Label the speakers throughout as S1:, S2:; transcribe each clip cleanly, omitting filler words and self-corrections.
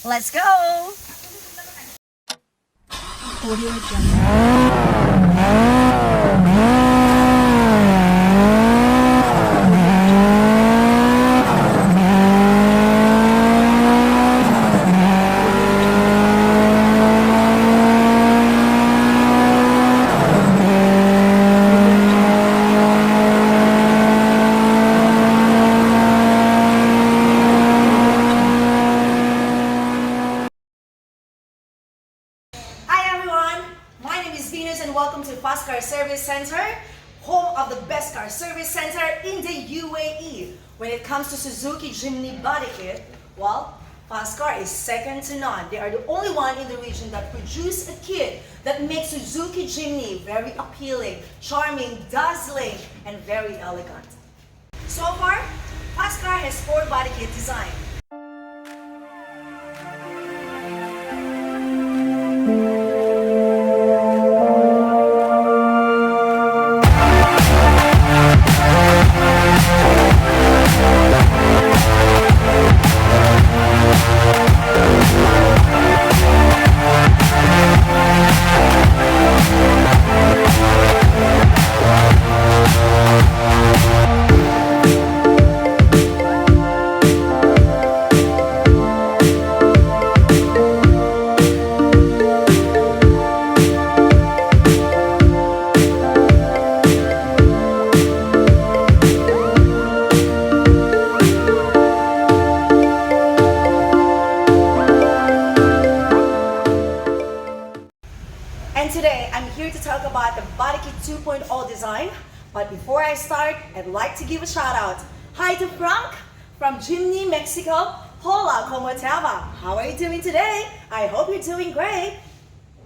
S1: Let's go! Audio and welcome to Pascar Service Center, home of the best car service center in the UAE. When it comes to Suzuki Jimny Body Kit, well, Pascar is second to none. They are the only one in the region that produce a kit that makes Suzuki Jimny very appealing, charming, dazzling, and very elegant. So far, Pascar has 4 body kit designs. And today, I'm here to talk about the Body Kit 2.0 design. But before I start, I'd like to give a shout out. Hi to Frank from Jimny, Mexico. Hola, como estaba? How are you doing today? I hope you're doing great.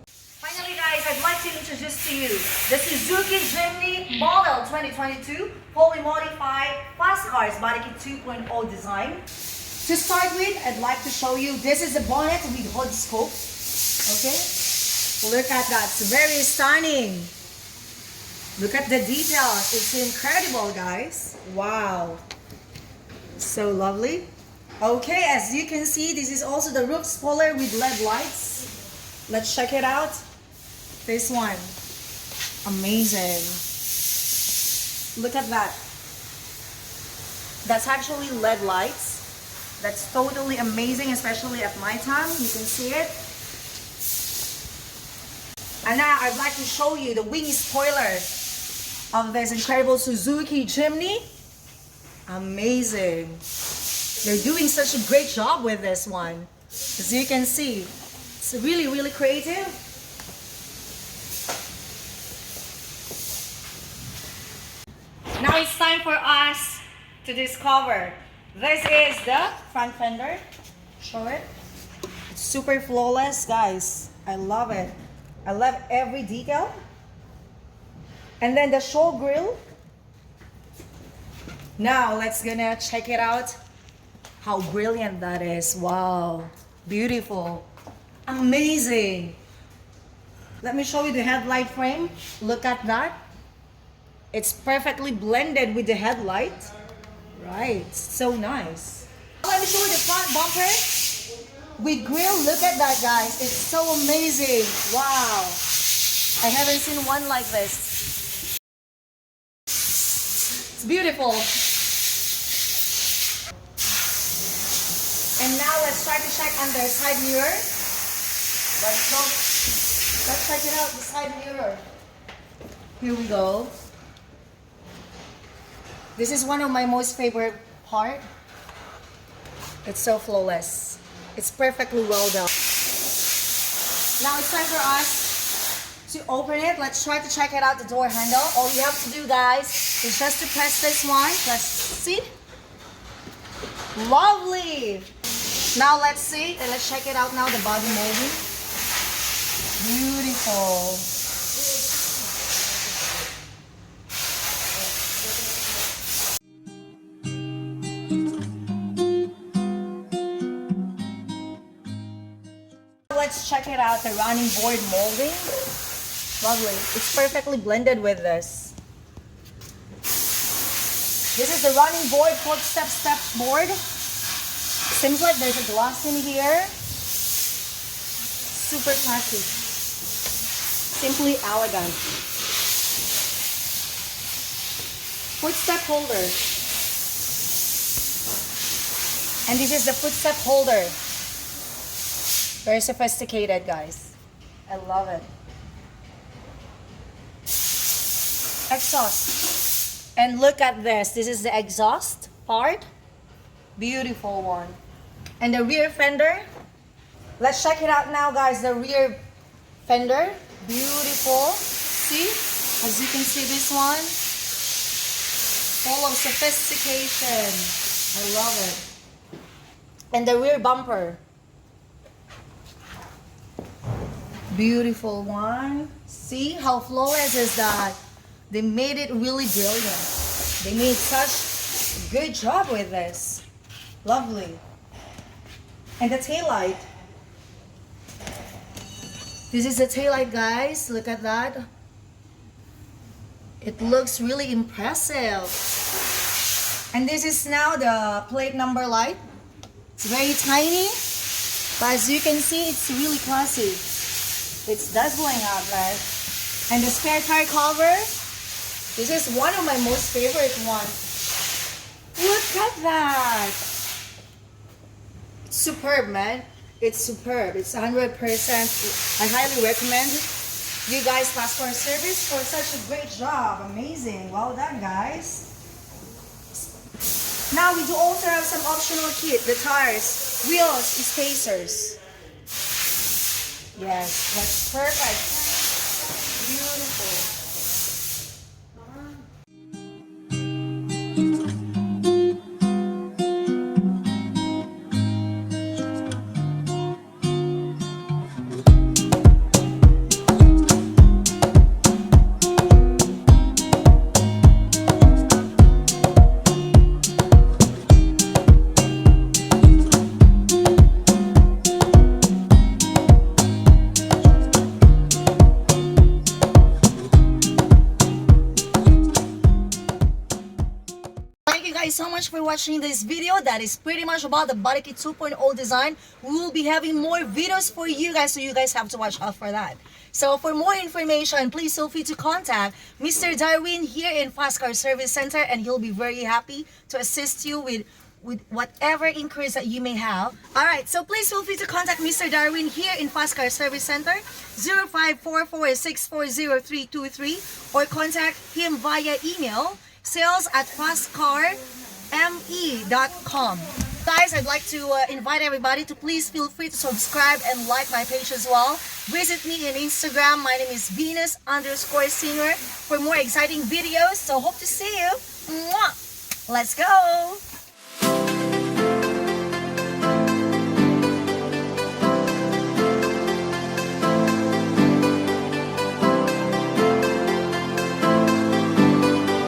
S1: Finally guys, I'd like to introduce to you the Suzuki Jimny Model 2022 fully modified Pascar's Body Kit 2.0 design. To start with, I'd like to show you, this is the bonnet with hood scope. Okay? Look at that, it's very stunning. Look at the details, it's incredible guys. Wow, so lovely. Okay, as you can see, this is also the roof spoiler with LED lights. Let's check it out. This one, amazing. Look at that. That's actually LED lights. That's totally amazing, especially at nighttime. You can see it. And now I'd like to show you the wing spoiler of this incredible Suzuki Jimny. Amazing. They're doing such a great job with this one. As you can see, it's really, really creative. Now it's time for us to discover. This is the front fender. Show it. It's super flawless, guys. I love it. I love every detail. And then the show grill. Now let's gonna check it out. How brilliant that is. Wow. Beautiful. Amazing. Let me show you the headlight frame. Look at that. It's perfectly blended with the headlight. Right. So nice. Let me show you the front bumper. With grill, look at that guys, it's so amazing. Wow, I haven't seen one like this. It's beautiful. And now let's try to check on the side mirror. Let's check it out, the side mirror. Here we go. This is one of my most favorite part. It's so flawless. It's perfectly well done. Now it's time for us to open it. Let's try to check it out, the door handle. All you have to do guys is just to press this one. Let's see. Lovely. Now let's see and let's check it out now, the body molding. Beautiful. Let's check it out, the running board molding. Lovely. It's perfectly blended with this. This is the running board, 4-step board. Seems like there's a glass in here. Super classy. Simply elegant. Footstep holder. And this is the footstep holder. Very sophisticated, guys. I love it. Exhaust. And look at this. This is the exhaust part. Beautiful one. And the rear fender. Let's check it out now, guys. The rear fender. Beautiful. See? As you can see, this one. Full of sophistication. I love it. And the rear bumper. Beautiful one. See how flawless is that? They made it really brilliant. They made such a good job with this. Lovely. And the taillight. This is the taillight, guys. Look at that. It looks really impressive. And this is now the plate number light. It's very tiny, but as you can see, it's really classy. It's dazzling out, guys. And the spare tire cover. This is one of my most favorite ones. Look at that. It's superb, man. It's superb. It's 100%. I highly recommend you guys, Pascar Service, for such a great job. Amazing. Well done, guys. Now we do also have some optional kit. The tires, wheels, spacers. Yes, that's perfect. Beautiful. So much for watching this video. That is pretty much about the Body Kit 2.0 design. We will be having more videos for you guys, so you guys have to watch out for that. So for more information, please feel free to contact Mr. Darwin here in Pascar Service Center, and he'll be very happy to assist you with whatever inquiries that you may have. Alright, so please feel free to contact Mr. Darwin here in Pascar Service Center, 0544-640-323, or contact him via email, sales@pascarme.com. Guys, I'd like to invite everybody to please feel free to subscribe and like my page as well. Visit me on Instagram. My name is Venus_Singer for more exciting videos. So hope to see you. Mwah! Let's go!